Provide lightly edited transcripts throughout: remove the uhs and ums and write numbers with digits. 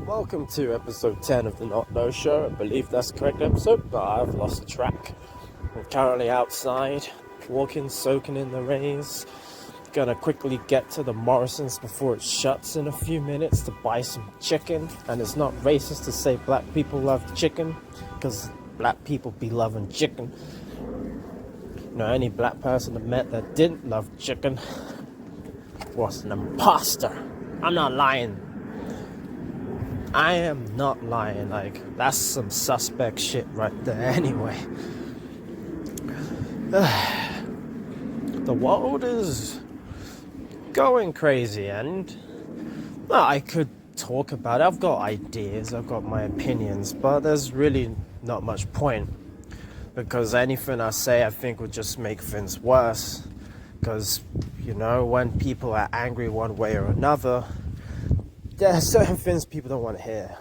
Welcome to episode 10 of the Not No Show. I believe that's the correct episode, but I've lost track. I'm currently outside, walking, soaking in the rays. Gonna quickly get to the Morrison's before it shuts in a few minutes to buy some chicken. And it's not racist to say black people love chicken, because black people be loving chicken. You know, any black person I met that didn't love chicken was an imposter. I'm not lying. I am not lying. Like, that's some suspect shit right there anyway. The world is going crazy, and well, I could talk about it. I've got ideas, I've got my opinions, but there's really not much point, because anything I say I think would just make things worse. Because, you know, when people are angry one way or another, there are certain things people don't want to hear.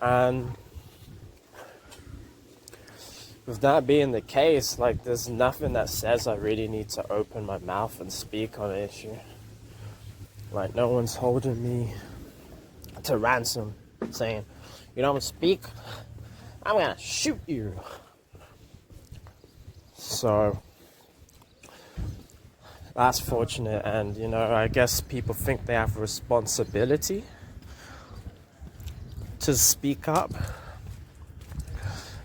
And with that being the case, like, there's nothing that says I really need to open my mouth and speak on an issue. Like, no one's holding me to ransom, saying, you don't speak, I'm gonna shoot you. So that's fortunate, and you know, I guess people think they have a responsibility to speak up.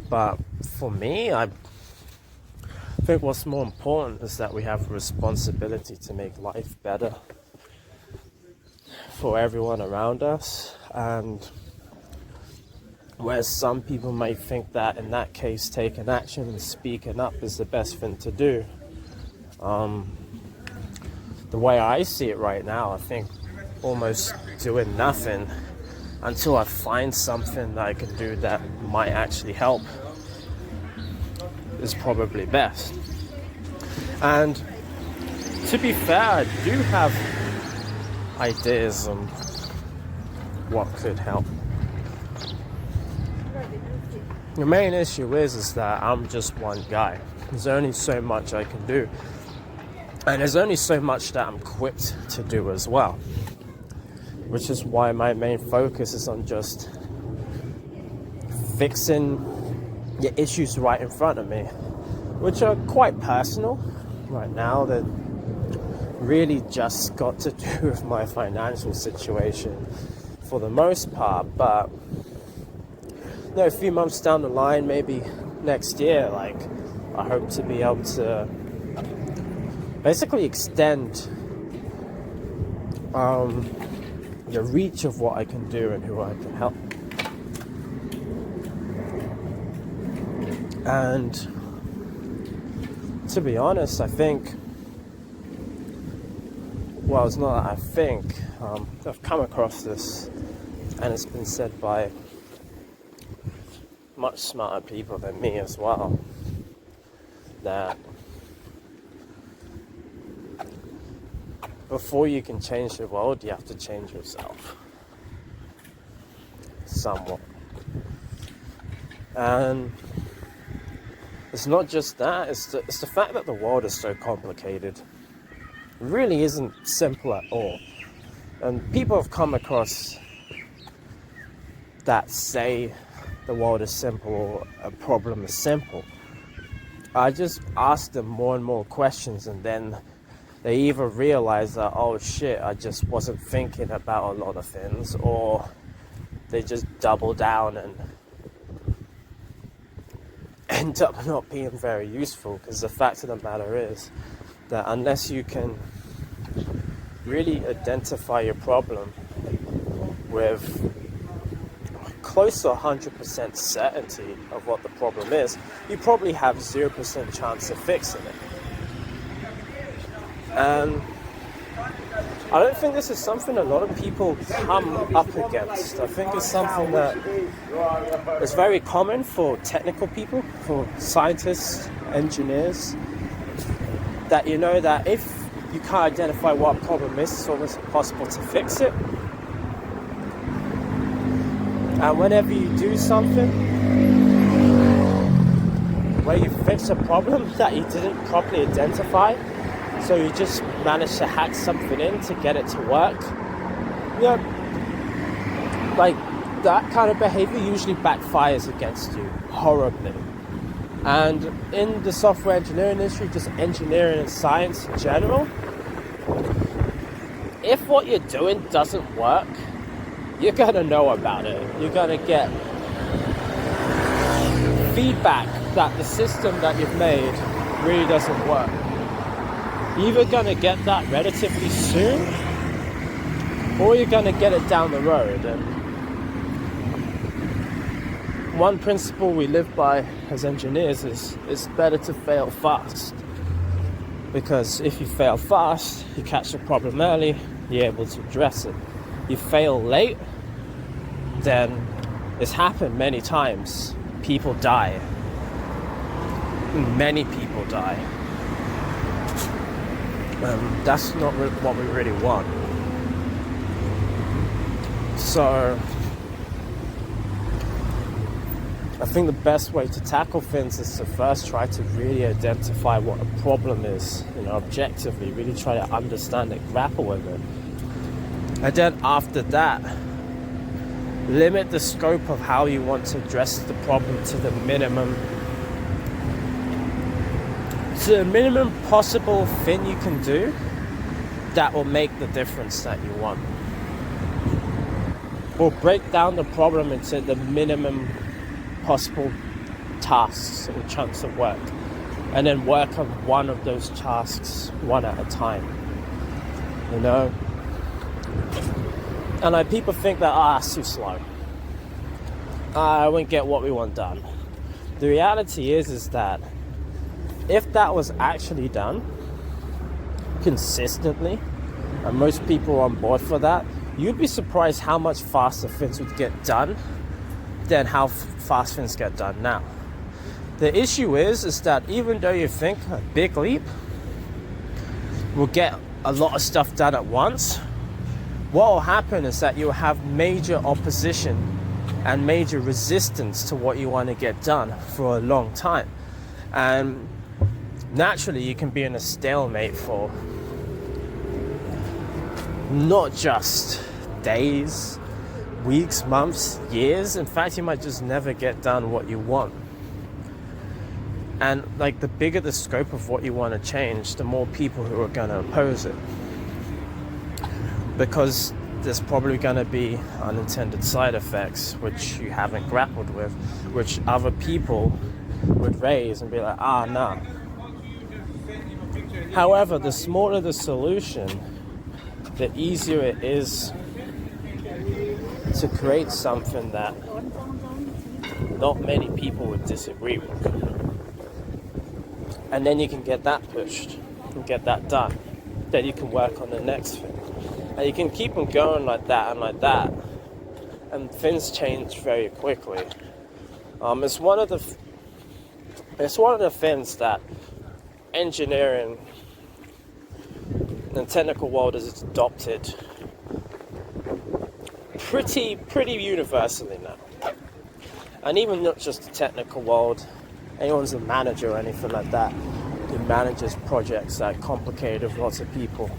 But for me, I think what's more important is that we have a responsibility to make life better for everyone around us. And whereas some people might think that in that case taking action and speaking up is the best thing to do, the way I see it right now, I think almost doing nothing until I find something that I can do that might actually help is probably best. And to be fair, I do have ideas on what could help. The main issue is that I'm just one guy. There's only so much I can do. And there's only so much that I'm equipped to do as well. Which is why my main focus is on just fixing the issues right in front of me, which are quite personal right now, that really just got to do with my financial situation for the most part. But you know, a few months down the line, maybe next year, like, I hope to be able to basically extend the reach of what I can do and who I can help. And to be honest, I think, well, it's not that I think, I've come across this, and it's been said by much smarter people than me as well, that before you can change the world, you have to change yourself somewhat. And it's not just that, it's the fact that the world is so complicated. It really isn't simple at all. And people have come across that say the world is simple or a problem is simple. I just ask them more and more questions, and then they either realize that, oh shit, I just wasn't thinking about a lot of things, or they just double down and end up not being very useful. Because the fact of the matter is that unless you can really identify your problem with close to 100% certainty of what the problem is, you probably have 0% chance of fixing it. And I don't think this is something a lot of people come up against. I think it's something that is very common for technical people, for scientists, engineers, that you know that if you can't identify what a problem is, it's almost impossible to fix it. And whenever you do something where you fix a problem that you didn't properly identify, so you just managed to hack something in to get it to work, you know, like that kind of behavior usually backfires against you horribly. And in the software engineering industry, just engineering and science in general, if what you're doing doesn't work, you're gonna know about it. You're gonna get feedback that the system that you've made really doesn't work. You're either gonna get that relatively soon, or you're gonna get it down the road. And one principle we live by as engineers is it's better to fail fast. Because if you fail fast, you catch the problem early, you're able to address it. You fail late, then it's happened many times. People die. Many people die. That's not what we really want. So I think the best way to tackle things is to first try to really identify what a problem is, objectively, really try to understand it, grapple with it. And then after that, limit the scope of how you want to address the problem to the minimum possible thing you can do that will make the difference that you want. Or break down the problem into the minimum possible tasks or chunks of work, and then work on one of those tasks one at a time. And people think that it's too slow. I won't get what we want done. The reality is that if that was actually done consistently, and most people are on board for that, you'd be surprised how much faster things would get done than how fast things get done now. The issue is that even though you think a big leap will get a lot of stuff done at once, what will happen is that you'll have major opposition and major resistance to what you want to get done for a long time. And naturally, you can be in a stalemate for not just days, weeks, months, years. In fact, you might just never get done what you want. And the bigger the scope of what you want to change, the more people who are going to oppose it. Because there's probably going to be unintended side effects which you haven't grappled with, which other people would raise and be like, no. However, the smaller the solution, the easier it is to create something that not many people would disagree with. And then you can get that pushed and get that done. Then you can work on the next thing. And you can keep them going like that and like that. And things change very quickly. It's one of the things that engineering and technical world has adopted pretty universally now. And even not just the technical world, anyone's a manager or anything like that who manages projects that are complicated with lots of people,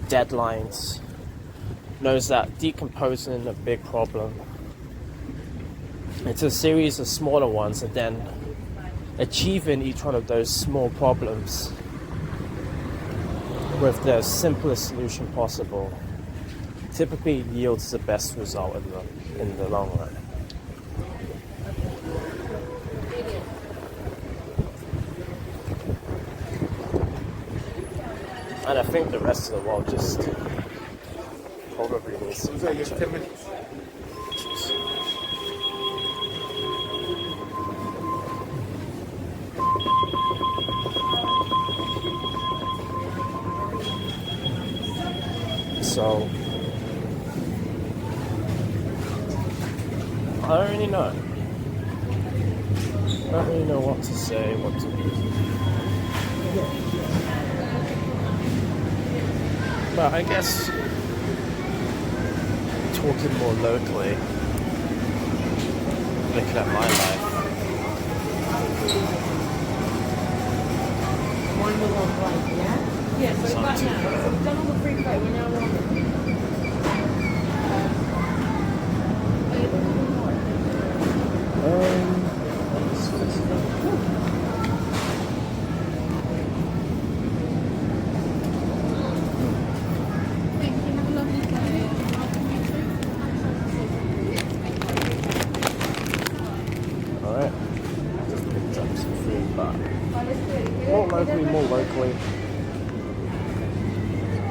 deadlines, knows that decomposing a big problem into a series of smaller ones and then achieving each one of those small problems with the simplest solution possible typically yields the best result in the long run. And I think the rest of the world just probably needs to catch up. So I don't really know. I don't really know what to say, what to do. But I guess talking more locally, looking at my life. One will on right, yeah? Yeah, so right now, we've done all the free play, we're now on.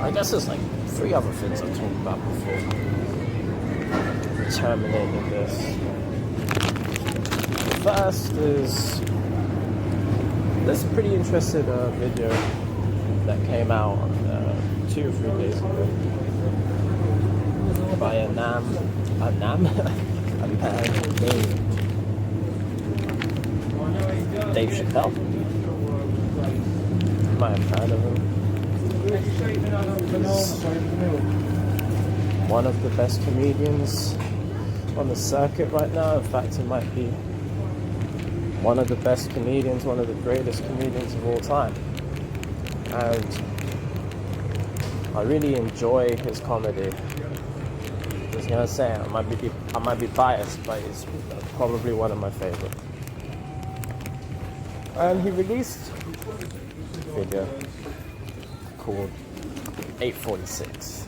I guess there's like 3 other things I've talked about before terminating this. The first is there's a pretty interesting video that came out 2 or 3 days ago by a man named Dave Chappelle. You might have heard of him. He's one of the best comedians on the circuit right now. In fact, he might be one of the best comedians, one of the greatest comedians of all time. And I really enjoy his comedy. I was gonna say I might be biased, but he's probably one of my favorites. And he released a video called 846.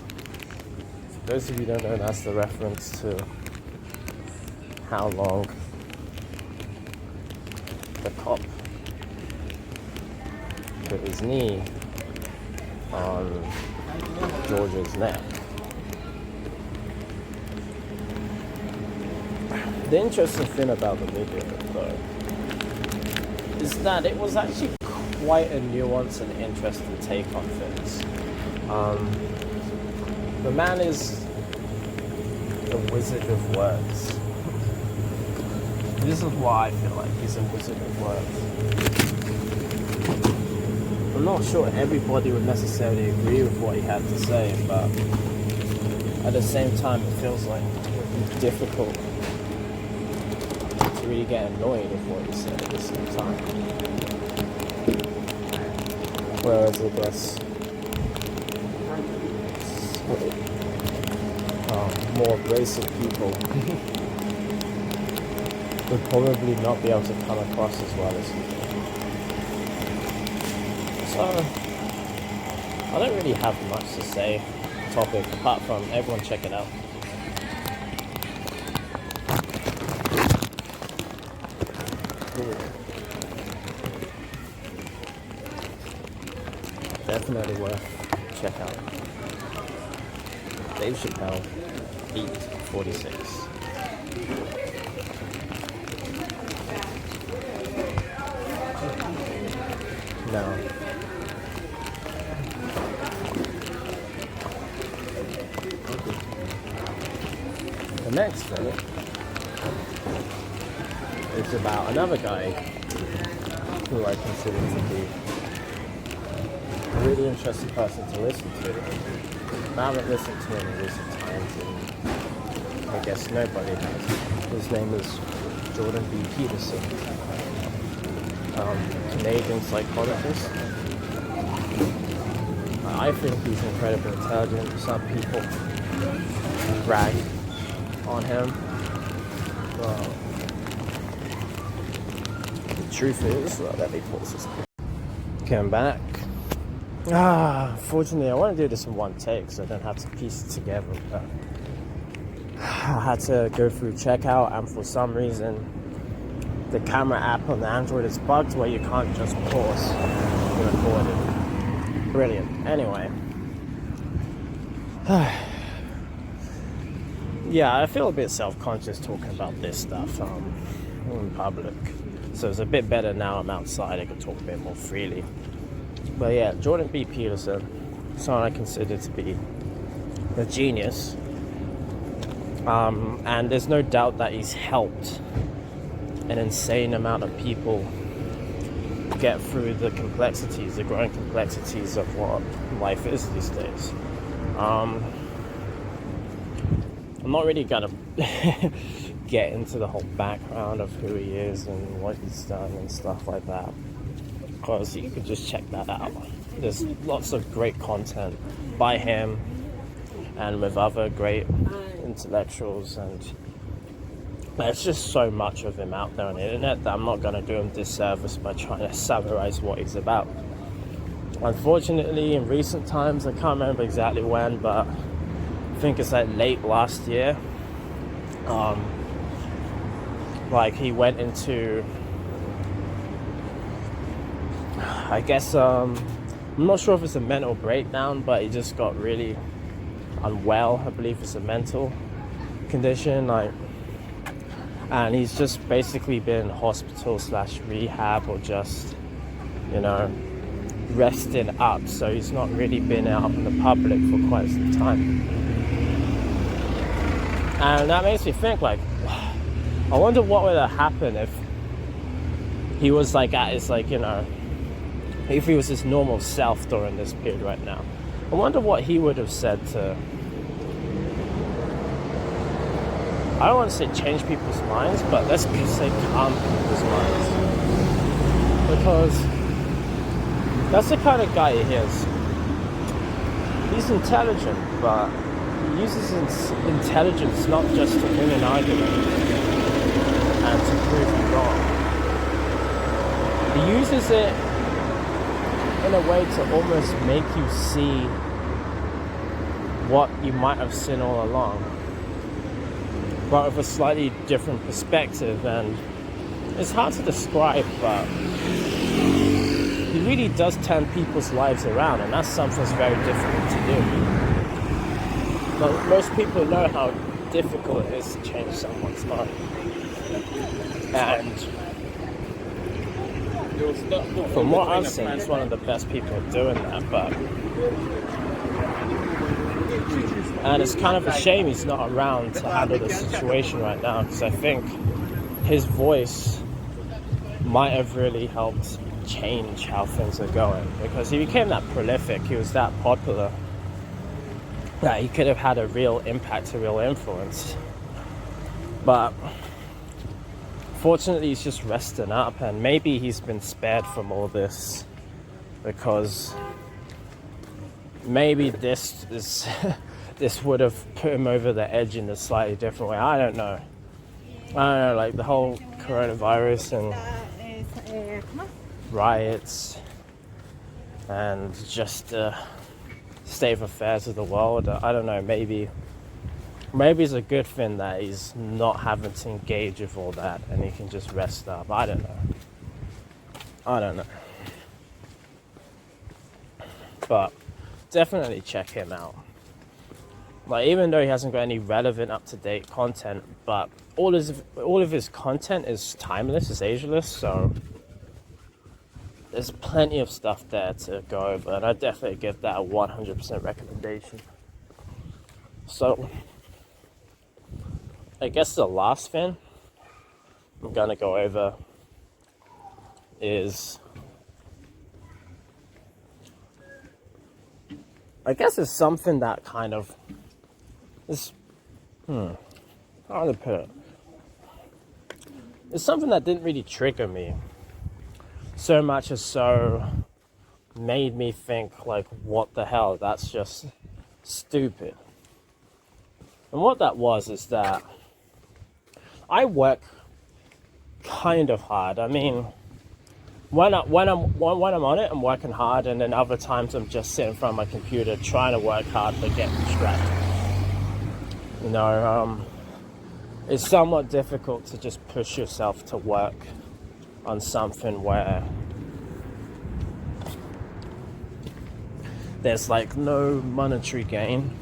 For those of you who don't know, that's the reference to how long the cop put his knee on George's neck. The interesting thing about the video, though, is that it was actually quite a nuanced and interesting take on things. The man is a wizard of words. This is why I feel like he's a wizard of words. I'm not sure everybody would necessarily agree with what he had to say, but at the same time it feels like it would be difficult to really get annoyed with what he said at the same time. Whereas I guess more abrasive people would probably not be able to come across as well as he did. So I don't really have much to say on the topic apart from everyone check it out. Definitely worth check out. Dave Chappelle, 846. Now, the next thing is about another guy who I consider to be a really interesting person to listen to. I haven't listened to him in recent times, and I guess nobody has. His name is Jordan B. Peterson, Canadian psychologist. I think he's incredibly intelligent. Some people brag on him. The truth is, let me pause this. Okay, I'm back. Fortunately, I want to do this in one take so I don't have to piece it together. But I had to go through checkout, and for some reason, the camera app on the Android is bugged where you can't just pause the recording. Brilliant. Anyway. Yeah, I feel a bit self-conscious talking about this stuff in public. So it's a bit better now I'm outside, I can talk a bit more freely. But yeah, Jordan B. Peterson, someone I consider to be a genius. And there's no doubt that he's helped an insane amount of people get through the complexities, the growing complexities of what life is these days. I'm not really gonna get into the whole background of who he is and what he's done and stuff like that, because you could just check that out. There's lots of great content by him and with other great intellectuals, and there's just so much of him out there on the internet that I'm not going to do him disservice by trying to summarize what he's about. Unfortunately, in recent times, I can't remember exactly when, but I think it's like late last year, like he went into, I guess, I'm not sure if it's a mental breakdown, but he just got really unwell. I believe it's a mental condition, like, and he's just basically been hospital / rehab, or just, you know, resting up. So he's not really been out in the public for quite some time, and that makes me think, like, I wonder what would have happened if he was like at his, like, you know, if he was his normal self during this period right now. I wonder what he would have said to, I don't want to say change people's minds, but let's say calm people's minds. Because that's the kind of guy he is. He's intelligent, but he uses his intelligence not just to win an argument and to prove you wrong. He uses it in a way to almost make you see what you might have seen all along, but with a slightly different perspective. And it's hard to describe, but he really does turn people's lives around, and that's something that's very difficult to do. But most people know how difficult it is to change someone's mind. And from what I've seen, he's one of the best people at doing that. But and it's kind of a shame he's not around to handle the situation right now, because I think his voice might have really helped change how things are going, because he became that prolific, he was that popular, that he could have had a real impact, a real influence. But fortunately he's just resting up, and maybe he's been spared from all this because maybe this is this would have put him over the edge in a slightly different way. I don't know, like the whole coronavirus and riots and just state of affairs of the world. I don't know, maybe it's a good thing that he's not having to engage with all that and he can just rest up. I don't know. But definitely check him out. Like, even though he hasn't got any relevant, up-to-date content, but all of his content is timeless, is ageless, so there's plenty of stuff there to go over, and I definitely give that a 100% recommendation. So, I guess the last thing I'm gonna go over is, I guess it's something that kind of is, how to put it? It's something that didn't really trigger me so much as so made me think, like, what the hell, that's just stupid. And what that was is that I work kind of hard. I mean, when I'm on it, I'm working hard, and then other times I'm just sitting in front of my computer trying to work hard but getting distracted. You know, it's somewhat difficult to just push yourself to work on something where there's like no monetary gain.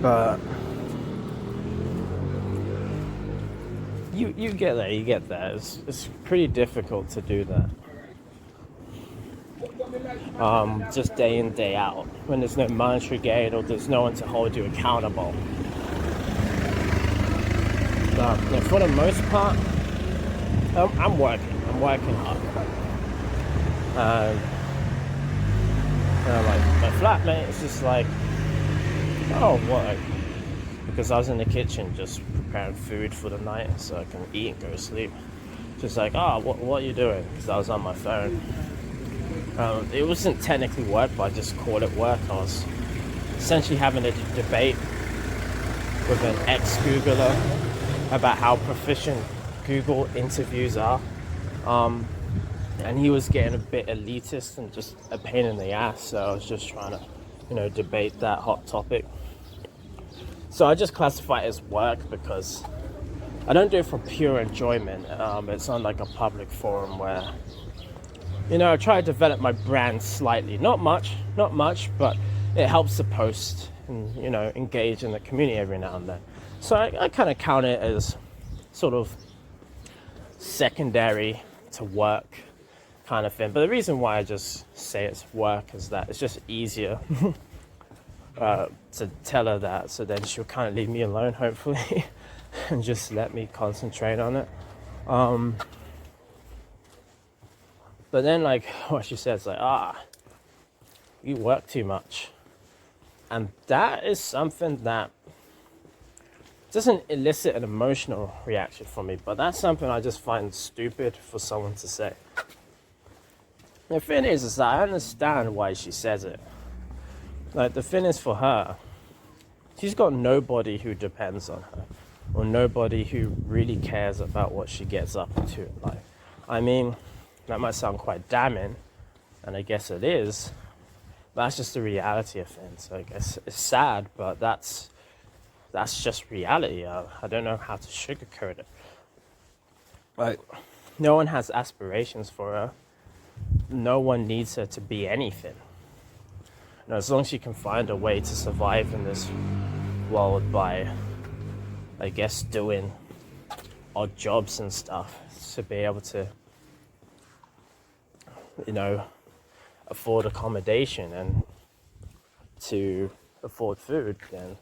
But you get there. It's pretty difficult to do that. Just day in, day out, when there's no monetary gain or there's no one to hold you accountable. But for the most part, I'm working hard. Like my flatmate is just like, oh, what? Because I was in the kitchen just preparing food for the night so I can eat and go to sleep. Just like, oh, what are you doing? Because I was on my phone. It wasn't technically work, but I just called it work. I was essentially having a debate with an ex-Googler about how proficient Google interviews are. And he was getting a bit elitist and just a pain in the ass, so I was just trying to, debate that hot topic. So I just classify it as work because I don't do it for pure enjoyment. It's on like a public forum where, I try to develop my brand slightly. Not much, but it helps to post and, engage in the community every now and then. So I kind of count it as sort of secondary to work kind of thing. But the reason why I just say it's work is that it's just easier to tell her that. So then she'll kind of leave me alone, hopefully, and just let me concentrate on it. But then, like, what she says, like, you work too much. And that is something that doesn't elicit an emotional reaction from me, but that's something I just find stupid for someone to say. The thing is that I understand why she says it. Like, the thing is, for her, she's got nobody who depends on her, or nobody who really cares about what she gets up to in life. I mean, that might sound quite damning, and I guess it is, but that's just the reality of things. I guess it's sad, but that's just reality. I don't know how to sugarcoat it. Like, no one has aspirations for her. No one needs her to be anything. As long as she can find a way to survive in this world by, I guess, doing odd jobs and stuff to be able to, afford accommodation and to afford food, then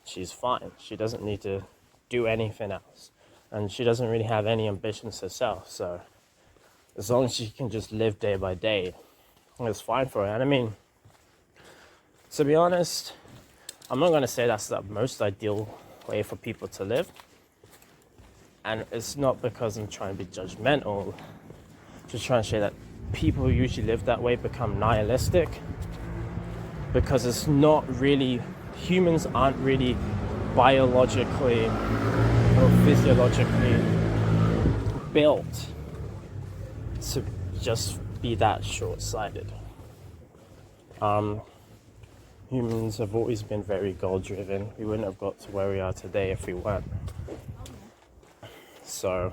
she's fine. She doesn't need to do anything else. And she doesn't really have any ambitions herself. So as long as she can just live day by day, it's fine for her. And I mean, to be honest, I'm not going to say that's the most ideal way for people to live. And it's not because I'm trying to be judgmental. Just trying to say that people who usually live that way become nihilistic. Because it's not really, humans aren't really biologically or physiologically built to just be that short-sighted. Humans have always been very goal-driven. We wouldn't have got to where we are today if we weren't. So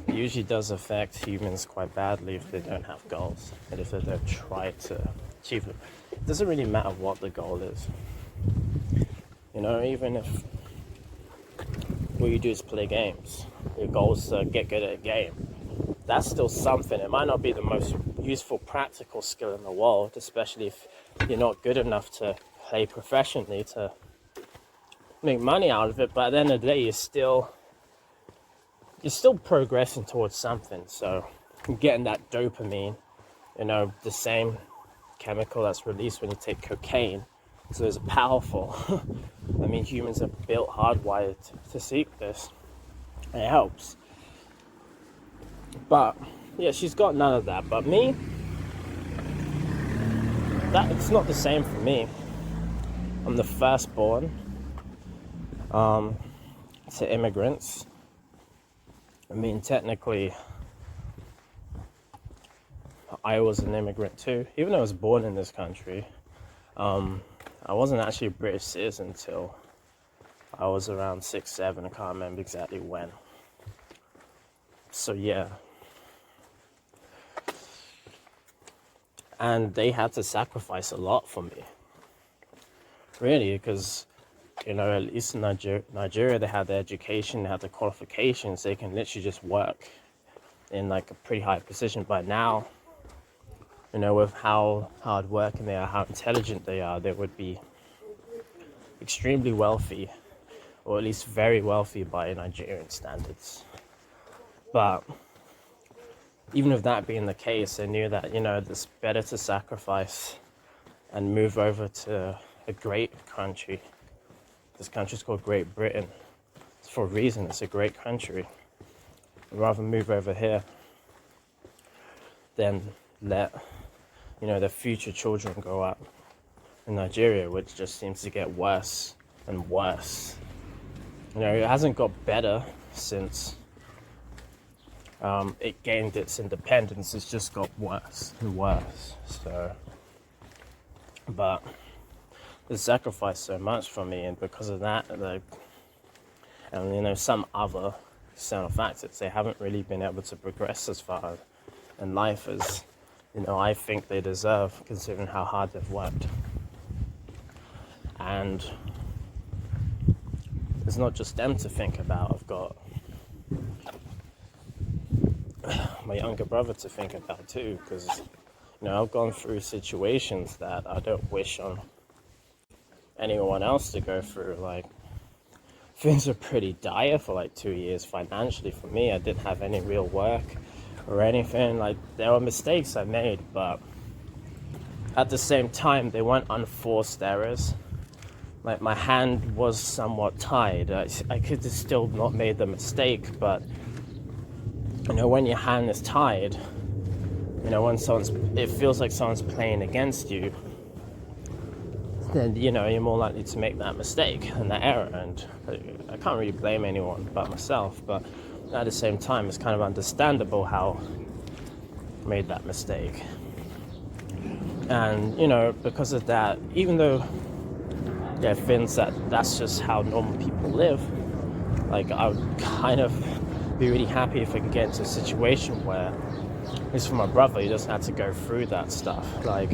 it usually does affect humans quite badly if they don't have goals and if they don't try to achieve them. It doesn't really matter what the goal is. Even if all you do is play games, your goal is to get good at a game, that's still something. It might not be the most useful practical skill in the world, especially if you're not good enough to play professionally to make money out of it, but at the end of the day, you're still progressing towards something. So getting that dopamine, the same chemical that's released when you take cocaine, so it's powerful. I mean, humans are built hardwired to seek this, and it helps. But yeah, she's got none of that. But me, it's not the same for me. I'm the firstborn to immigrants. I mean, technically, I was an immigrant too. Even though I was born in this country, I wasn't actually a British citizen until I was around 6, 7. I can't remember exactly when. So yeah. And they had to sacrifice a lot for me. Really, because, at least in Nigeria, they had the education, they had the qualifications, they can literally just work in like a pretty high position. But now, with how hard working they are, how intelligent they are, they would be extremely wealthy, or at least very wealthy by Nigerian standards. But even with that being the case, they knew that, it's better to sacrifice and move over to a great country. This country's called Great Britain. It's for a reason. It's a great country. I'd rather move over here than let, the future children grow up in Nigeria, which just seems to get worse and worse. It hasn't got better since it gained its independence. It's just got worse and worse. So, but they sacrificed so much for me, and because of that, and some other external factors, they haven't really been able to progress as far in life as, I think they deserve, considering how hard they've worked. And it's not just them to think about. I've got my younger brother to think about too, because I've gone through situations that I don't wish on anyone else to go through. Like, things were pretty dire for like 2 years financially for me. I didn't have any real work or anything. Like, there were mistakes I made, but at the same time, they weren't unforced errors. Like, my hand was somewhat tied. I could have still not made the mistake, but when your hand is tied, when it feels like someone's playing against you, then you're more likely to make that mistake and that error. And I can't really blame anyone but myself, but at the same time, it's kind of understandable how I made that mistake. And because of that, even though there are things that's just how normal people live, like, I would kind of be really happy if I could get into a situation where, at least for my brother, he doesn't have to go through that stuff. Like,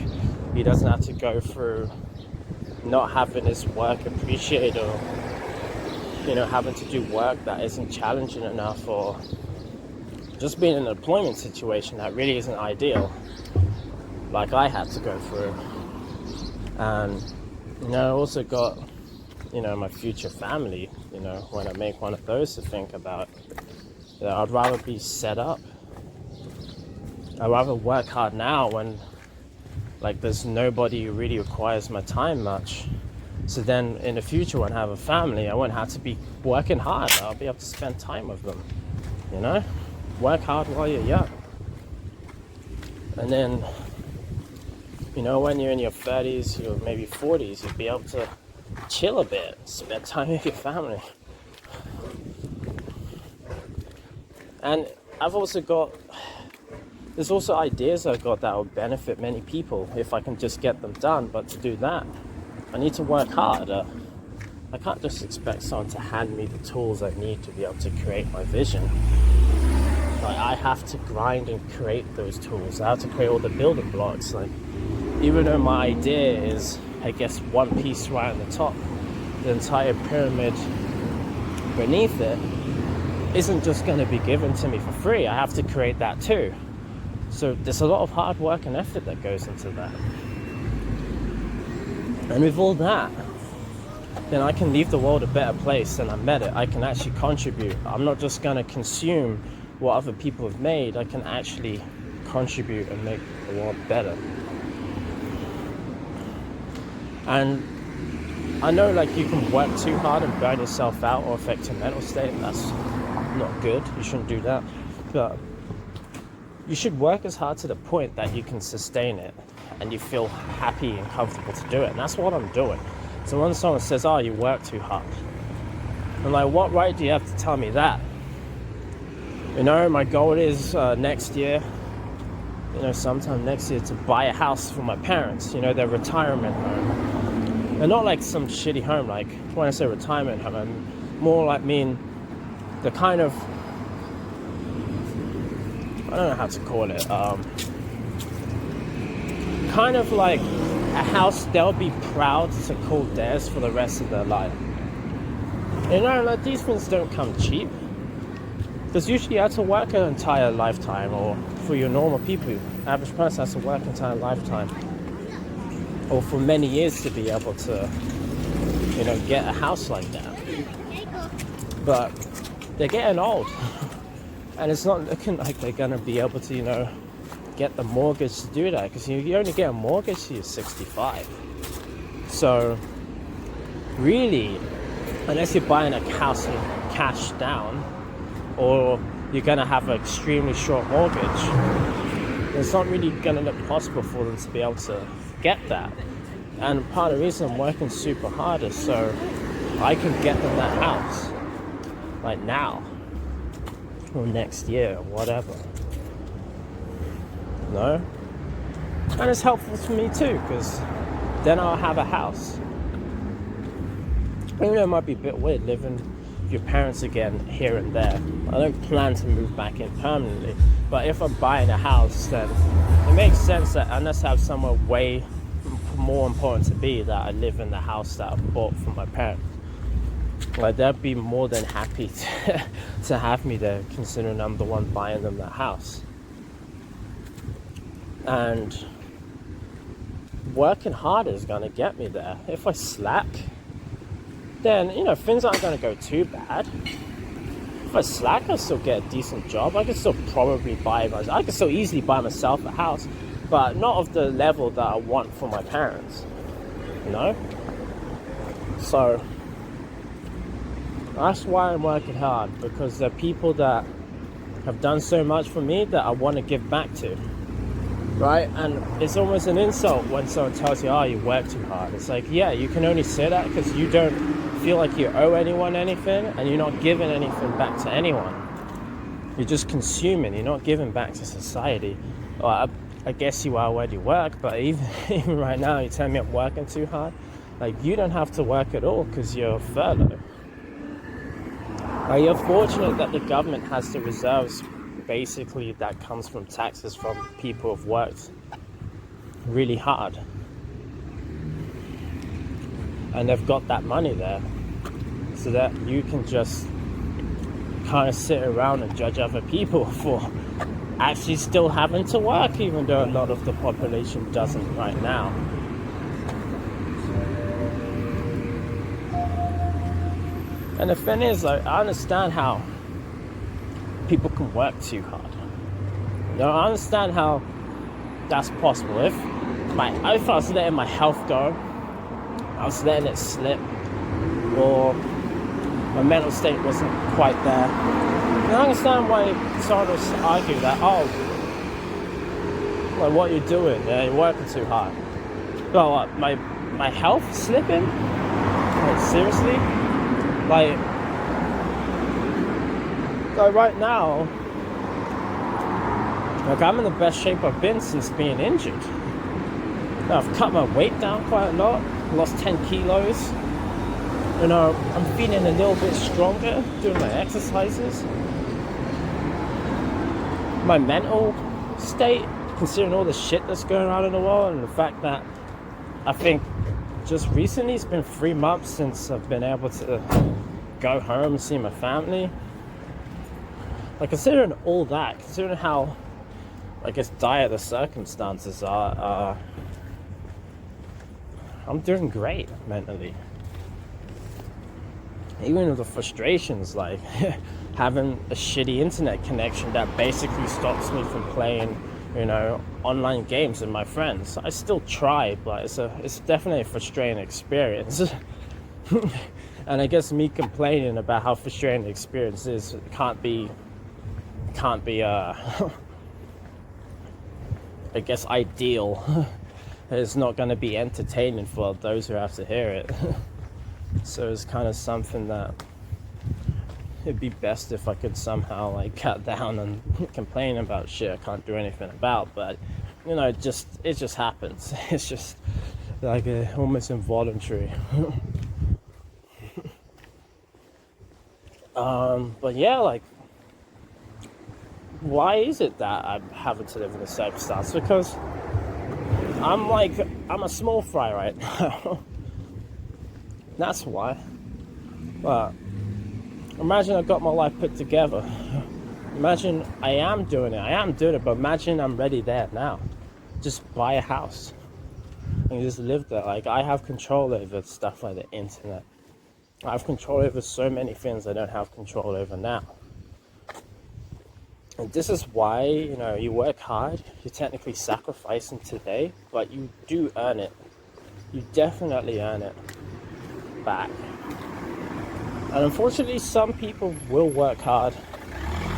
he doesn't have to go through not having his work appreciated, or having to do work that isn't challenging enough, or just being in an employment situation that really isn't ideal, like I had to go through. And I also got my future family, when I make one of those, to think about. I'd rather be set up. I'd rather work hard now when, like, there's nobody who really requires my time much. So then in the future, when I have a family, I won't have to be working hard. I'll be able to spend time with them, Work hard while you're young. And then, when you're in your 30s, or maybe 40s, you'll be able to chill a bit, spend time with your family. And there's also ideas I've got that will benefit many people if I can just get them done. But to do that, I need to work harder. I can't just expect someone to hand me the tools I need to be able to create my vision. Like, I have to grind and create those tools. I have to create all the building blocks. Like, even though my idea is, I guess, one piece right on the top, the entire pyramid beneath it isn't just going to be given to me for free. I have to create that too. So there's a lot of hard work and effort that goes into that. And with all that, then I can leave the world a better place than I met it. I can actually contribute. I'm not just going to consume what other people have made. I can actually contribute and make the world better. And I know, like, you can work too hard and burn yourself out or affect your mental state. That's not good. You shouldn't do that. But you should work as hard to the point that you can sustain it and you feel happy and comfortable to do it. And that's what I'm doing. So when someone says, "Oh, you work too hard," I'm like, what right do you have to tell me that? My goal is next year, sometime next year, to buy a house for my parents, their retirement home. And not like some shitty home. Like, when I say retirement home, I more like mean the kind of, I don't know how to call it, kind of like a house they'll be proud to call theirs for the rest of their life. Like, these things don't come cheap. Because usually you have to work an entire lifetime, or for your normal people, average person has to work an entire lifetime, or for many years to be able to, get a house like that. But they're getting old, and it's not looking like they're going to be able to, get the mortgage to do that, because you only get a mortgage till you're 65. So really, unless you're buying a house cash down, or you're going to have an extremely short mortgage, it's not really going to look possible for them to be able to get that. And part of the reason I'm working super hard is so I can get them that house, like now, or next year, or whatever. No? And it's helpful for me too, because then I'll have a house. I know it might be a bit weird living with your parents again here and there. I don't plan to move back in permanently, But if I'm buying a house, then it makes sense that unless I have somewhere way more important to be, that I live in the house that I bought from my parents. Like, they'd be more than happy to have me there, considering I'm the one buying them that house. And working hard is gonna get me there. If I slack, then, you know, things aren't gonna go too bad. If I slack, I still get a decent job. I could still probably I could still easily buy myself a house, but not of the level that I want for my parents, you know? So that's why I'm working hard, because there are people that have done so much for me that I want to give back to, right? And it's almost an insult when someone tells you, oh, you work too hard. It's like, yeah, you can only say that because you don't feel like you owe anyone anything, and you're not giving anything back to anyone. You're just consuming. You're not giving back to society. Well, I guess you are where you work, but even right now, you're telling me I'm working too hard. Like, you don't have to work at all because you're furloughed. You're fortunate that the government has the reserves, basically, that comes from taxes from people who've worked really hard. And they've got that money there, so that you can just kind of sit around and judge other people for actually still having to work, even though a lot of the population doesn't right now. And the thing is, like, I understand how people can work too hard. You know, I understand how that's possible. If I was letting my health go, I was letting it slip, or my mental state wasn't quite there, and I understand why someone would argue that, oh, like, what are you doing? Yeah, you're working too hard. Well, what, my health slipping? Like, seriously? Like right now, like, I'm in the best shape I've been since being injured. I've cut my weight down quite a lot, lost 10 kilos. You know, I'm feeling a little bit stronger doing my exercises. My mental state, considering all the shit that's going on in the world, and the fact that I think just recently it's been 3 months since I've been able to go home and see my family. Like, considering all that, considering how, I guess, dire the circumstances are, I'm doing great mentally. Even with the frustrations, like having a shitty internet connection that basically stops me from playing, you know, online games with my friends. I still try, but it's definitely a frustrating experience. And I guess me complaining about how frustrating the experience is can't be I guess ideal. It's not going to be entertaining for those who have to hear it. So it's kind of something that it'd be best if I could somehow, like, cut down and complain about shit I can't do anything about. But, you know, it just happens. It's just like almost involuntary. But yeah, like, why is it that I'm having to live in this circumstance? Because I'm a small fry right now. That's why. But imagine I've got my life put together. Imagine I am doing it, but imagine I'm ready there now. Just buy a house and just live there. Like, I have control over stuff like the internet. I have control over so many things I don't have control over now. And this is why, you know, you work hard, you're technically sacrificing today, but you do earn it. You definitely earn it back. And unfortunately, some people will work hard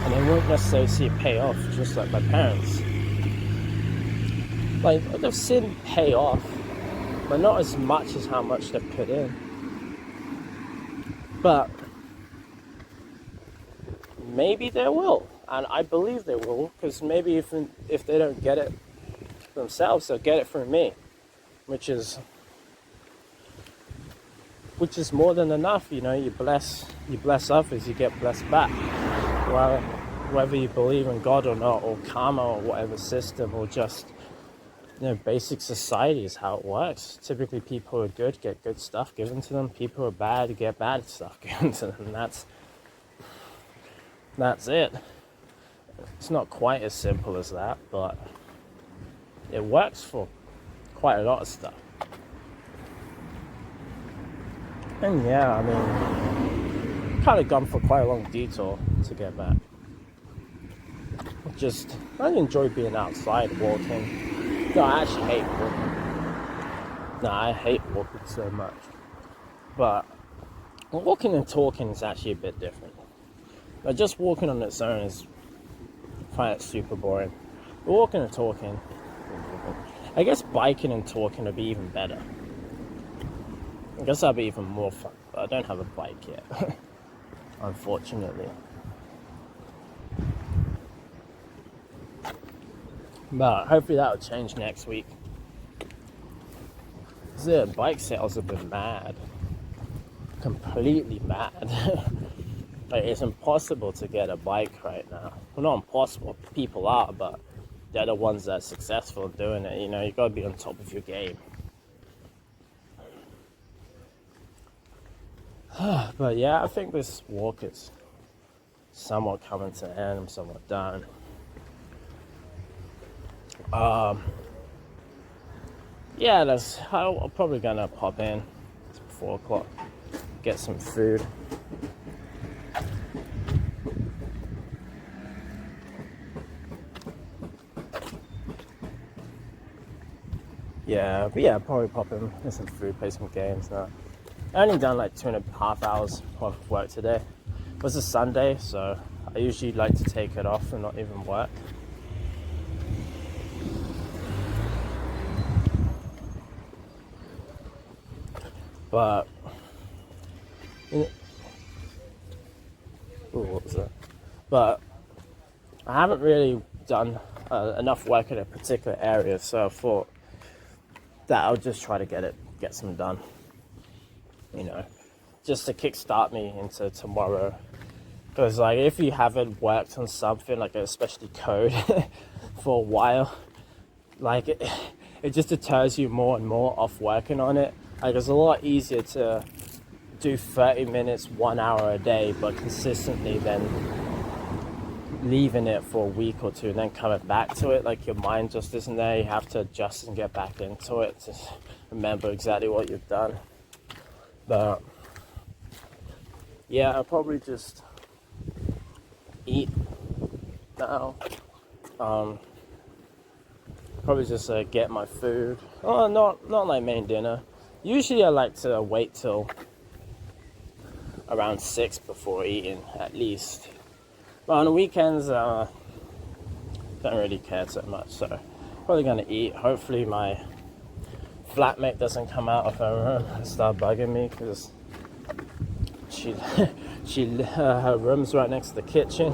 and they won't necessarily see it pay off, just like my parents. Like, they've seen pay off, but not as much as how much they put in. But maybe they will, and I believe they will, because maybe if they don't get it themselves, they'll get it from me, which is more than enough. You know, you bless others, you get blessed back. Well, whether you believe in God or not, or karma or whatever system, or just, basic society is how it works. Typically, people who are good get good stuff given to them. People who are bad get bad stuff given to them. And that's it. It's not quite as simple as that, but it works for quite a lot of stuff. And yeah, I mean, kind of gone for quite a long detour to get back. I enjoy being outside walking. No, I actually hate walking. No, I hate walking so much. But walking and talking is actually a bit different. But just walking on its own is, I find it super boring. But walking and talking, I guess biking and talking would be even better. I guess that'd be even more fun, but I don't have a bike yet, unfortunately. But hopefully that'll change next week. The bike sales have been mad. Completely mad. Like, it's impossible to get a bike right now. Well, not impossible, people are, but they're the ones that are successful doing it. You gotta be on top of your game. But yeah, I think this walk is somewhat coming to an end. I'm somewhat done. Yeah, I'm probably gonna pop in. It's 4 o'clock. Get some food. Yeah, probably pop in, get some food, play some games now. I only done like 2.5 hours of work today. It was a Sunday, so I usually like to take it off and not even work. But what was that? But I haven't really done enough work in a particular area, so I thought that I'll just try to get some done. Just to kickstart me into tomorrow. Because like, if you haven't worked on something, like especially code, for a while, like it just deters you more and more off working on it. Like, it's a lot easier to do 30 minutes, 1 hour a day, but consistently than leaving it for a week or two and then coming back to it. Like, your mind just isn't there. You have to adjust and get back into it to remember exactly what you've done. But yeah, I'll probably just eat now. Probably just get my food. Oh, not like main dinner. Usually I like to wait till around 6 before eating, at least. But on the weekends, don't really care so much, so probably gonna eat. Hopefully my flatmate doesn't come out of her room and start bugging me, because her room's right next to the kitchen.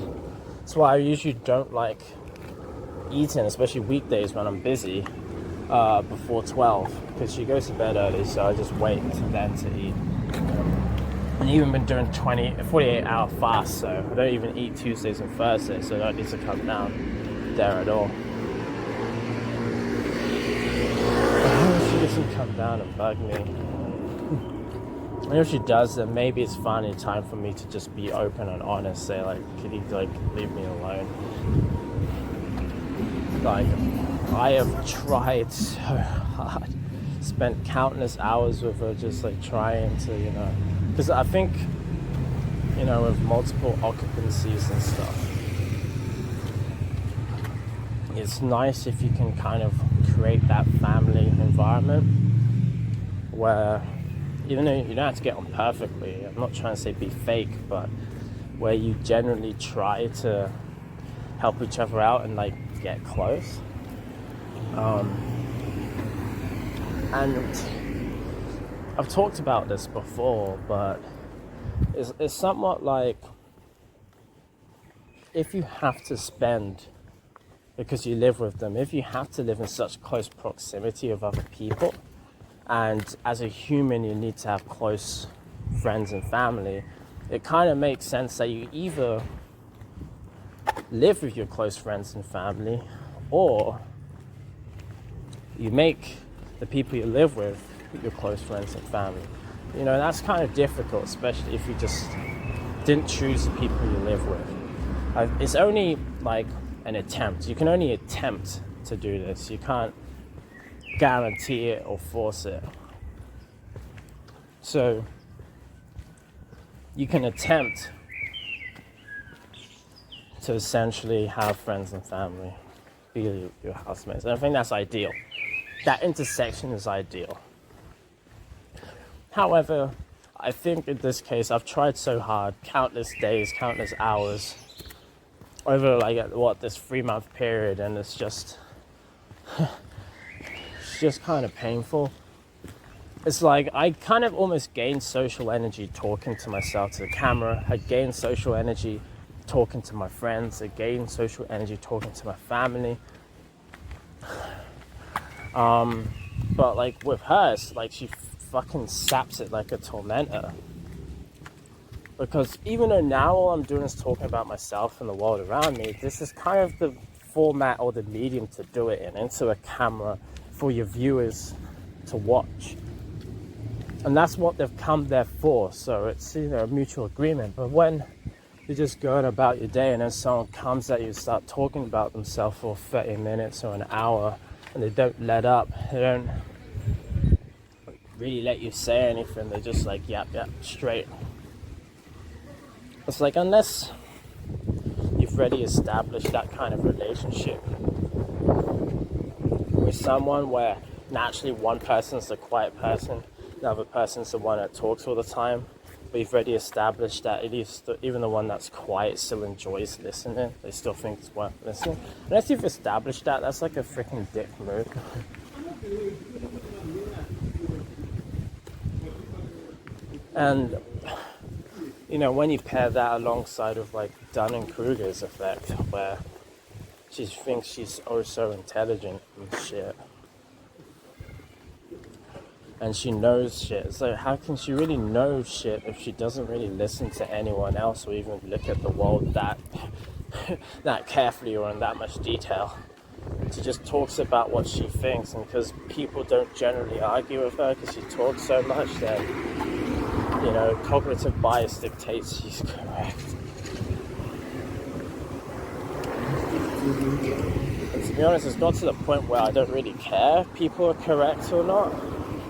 That's why I usually don't like eating, especially weekdays when I'm busy, before 12, because she goes to bed early, so I just wait then to eat. And even been doing 48-hour fast, so I don't even eat Tuesdays and Thursdays, so I don't need to come down there at all. She doesn't come down and bug me. And if she does, then maybe it's finally time for me to just be open and honest, say like, could you like leave me alone? Like, I have tried so hard, spent countless hours with her, just like trying to, because I think, with multiple occupancies and stuff, it's nice if you can kind of create that family environment where, even though you don't have to get on perfectly, I'm not trying to say be fake, but where you generally try to help each other out and like get close. And I've talked about this before, but it's somewhat like, if you have to spend, because you live with them, if you have to live in such close proximity of other people, and as a human you need to have close friends and family, it kind of makes sense that you either live with your close friends and family, or you make the people you live with your close friends and family. You know, that's kind of difficult, especially if you just didn't choose the people you live with. It's only like an attempt. You can only attempt to do this. You can't guarantee it or force it. So you can attempt to essentially have friends and family be your housemates. And I think that's ideal. That intersection is ideal. However, I think in this case, I've tried so hard, countless days, countless hours, over like this 3-month period, and it's just kind of painful. It's like I kind of almost gained social energy talking to myself to the camera. I gained social energy talking to my friends. I gained social energy talking to my family. But like with her, it's like she fucking saps it like a tormentor. Because even though now all I'm doing is talking about myself and the world around me, this is kind of the format or the medium to do it in, into a camera for your viewers to watch. And that's what they've come there for. So it's, you know, a mutual agreement. But when you're just going about your day and then someone comes at you and start talking about themselves for 30 minutes or an hour, and they don't let up, they don't really let you say anything, they're just like, yep, straight. It's like, unless you've already established that kind of relationship with someone where naturally one person's the quiet person, the other person's the one that talks all the time, but you've already established that at least even the one that's quiet still enjoys listening, they still think it's worth listening. Unless you've established that, that's like a freaking dick move. And you know, when you pair that alongside of like Dunning-Kruger's effect, where she thinks she's oh so intelligent and shit, and she knows shit. So how can she really know shit if she doesn't really listen to anyone else or even look at the world that that carefully or in that much detail? She just talks about what she thinks, and because people don't generally argue with her because she talks so much, then, you know, cognitive bias dictates she's correct. And to be honest, it's got to the point where I don't really care if people are correct or not,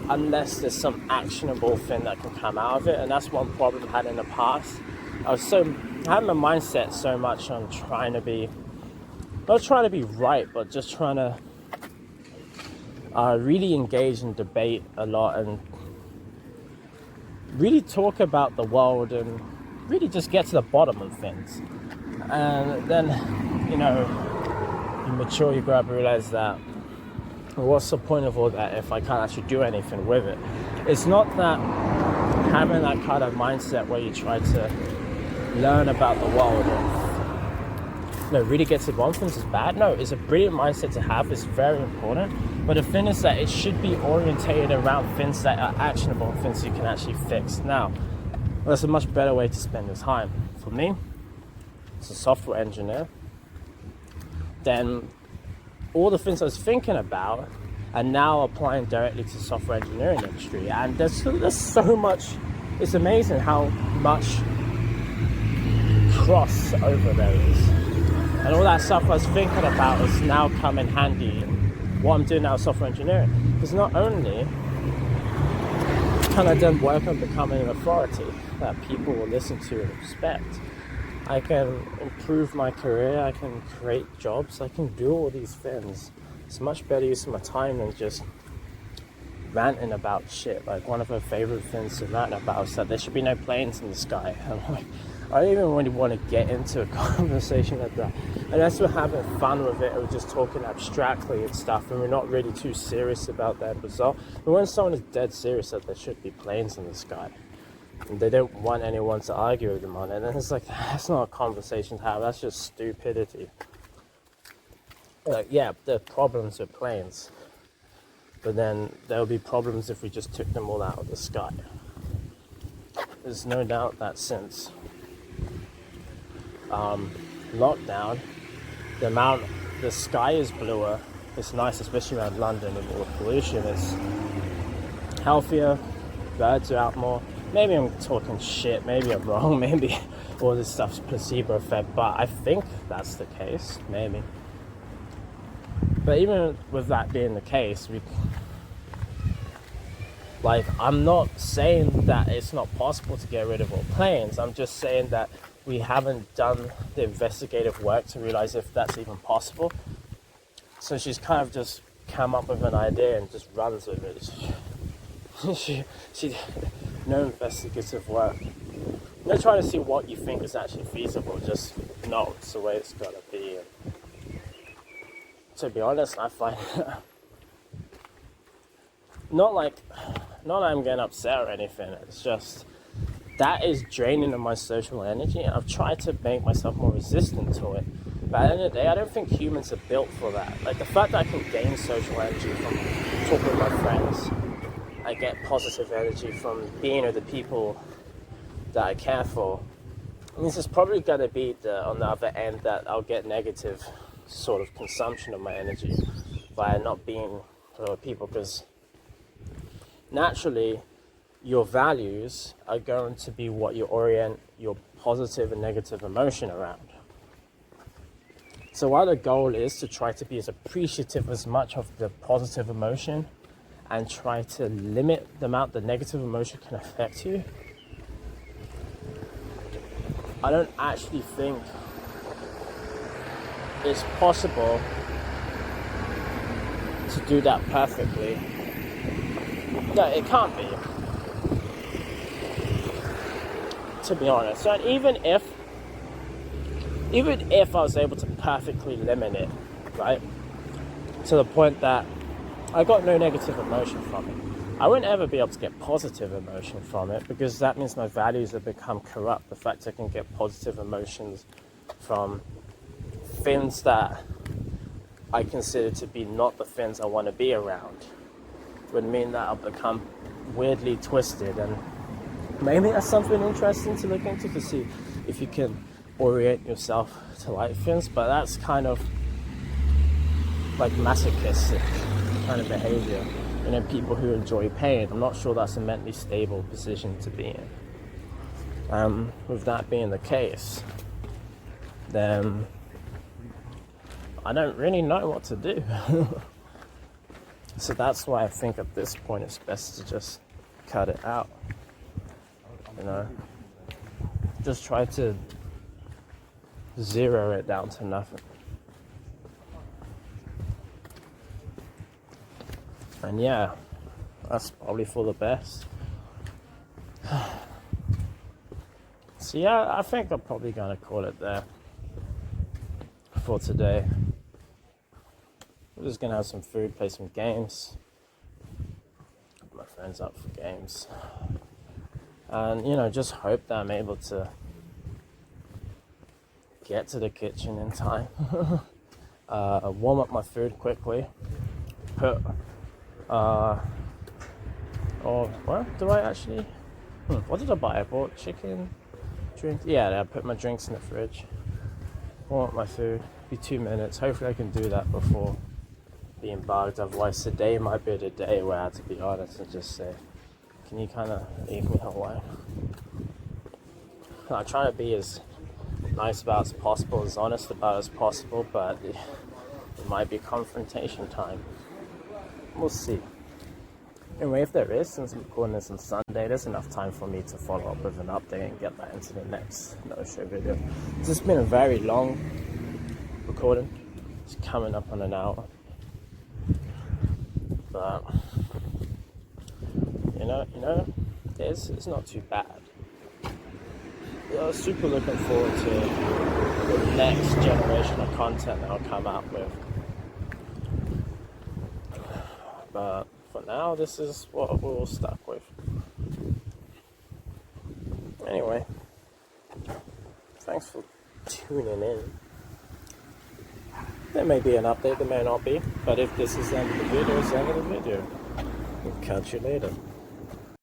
unless there's some actionable thing that can come out of it. And that's one problem I had in the past. I had my mindset so much on trying to be, not trying to be right, but just trying to really engage in debate a lot and really talk about the world and really just get to the bottom of things. And then, you know, you mature, you grow up and realize that, well, what's the point of all that if I can't actually do anything with it? It's not that having that kind of mindset where you try to learn about the world and, you know, really get to one things is bad. No, it's a brilliant mindset to have. It's very important. But the thing is that it should be orientated around things that are actionable, things you can actually fix. Now, that's a much better way to spend your time. For me, as a software engineer, then all the things I was thinking about are now applying directly to the software engineering industry. And there's so much, it's amazing how much crossover there is. And all that stuff I was thinking about has now come in handy in what I'm doing now is software engineering. Because not only can I then work on becoming an authority that people will listen to and respect, I can improve my career, I can create jobs, I can do all these things. It's much better use of my time than just ranting about shit. Like, one of her favorite things to rant about is that there should be no planes in the sky. I'm like, I don't even really want to get into a conversation like that. Unless we're having fun with it, or just talking abstractly and stuff, and we're not really too serious about that result. But when someone is dead serious that there should be planes in the sky, and they don't want anyone to argue with them on it, then it's like, that's not a conversation to have, that's just stupidity. Like, yeah, there are problems with planes, but then there'll be problems if we just took them all out of the sky. There's no doubt that since lockdown, the sky is bluer. It's nice, especially around London with all the pollution. It's healthier, birds are out more. Maybe I'm talking shit, maybe I'm wrong, maybe all this stuff's placebo effect, but I think that's the case, maybe. But even with that being the case, I'm not saying that it's not possible to get rid of all planes. I'm just saying that we haven't done the investigative work to realize if that's even possible. So she's kind of just come up with an idea and just runs with it. she no investigative work. No trying to see what you think is actually feasible. Just no, it's the way it's gotta be. And to be honest, I find not like I'm getting upset or anything. It's just that is draining of my social energy, and I've tried to make myself more resistant to it. But at the end of the day, I don't think humans are built for that. Like the fact that I can gain social energy from talking with my friends, I get positive energy from being with the people that I care for. I mean, it's probably going to be on the other end that I'll get negative sort of consumption of my energy by not being with people, because naturally your values are going to be what you orient your positive and negative emotion around. So while the goal is to try to be as appreciative as much of the positive emotion and try to limit the amount the negative emotion can affect you, I don't actually think it's possible to do that perfectly. No, it can't be, to be honest. And even if I was able to perfectly limit it, right, to the point that I got no negative emotion from it, I wouldn't ever be able to get positive emotion from it, because that means my values have become corrupt. The fact I can get positive emotions from things that I consider to be not the things I want to be around would mean that I'll become weirdly twisted. And maybe that's something interesting to look into, to see if you can orient yourself to like things, but that's kind of like masochistic kind of behavior. And then people who enjoy pain, I'm not sure that's a mentally stable position to be in. With that being the case, then I don't really know what to do. So that's why I think at this point it's best to just cut it out. You know, just try to zero it down to nothing. And yeah, that's probably for the best. So yeah, I think I'm probably gonna call it there for today. We're just gonna have some food, play some games. Put my friends up for games. And you know, just hope that I'm able to get to the kitchen in time. Warm up my food quickly. Put what do I actually? What did I buy? I bought chicken, drinks. Yeah, I put my drinks in the fridge. Warm up my food. Be 2 minutes. Hopefully, I can do that before being bugged. Otherwise, today might be the day where I have to be honest and just say, "Can you kind of leave me alone?" I try to be as nice about as possible, as honest about as possible, but it might be confrontation time. We'll see. Anyway, if there is, since I'm recording this on Sunday, there's enough time for me to follow up with an update and get that into the next no-show video. This has been a very long recording. It's coming up on an hour. But, you know, it's not too bad. I'm super looking forward to the next generation of content that I'll come out with. But for now, this is what we're all stuck with. Anyway, thanks for tuning in. There may be an update, there may not be, but if this is the end of the video, it's the end of the video. We'll catch you later.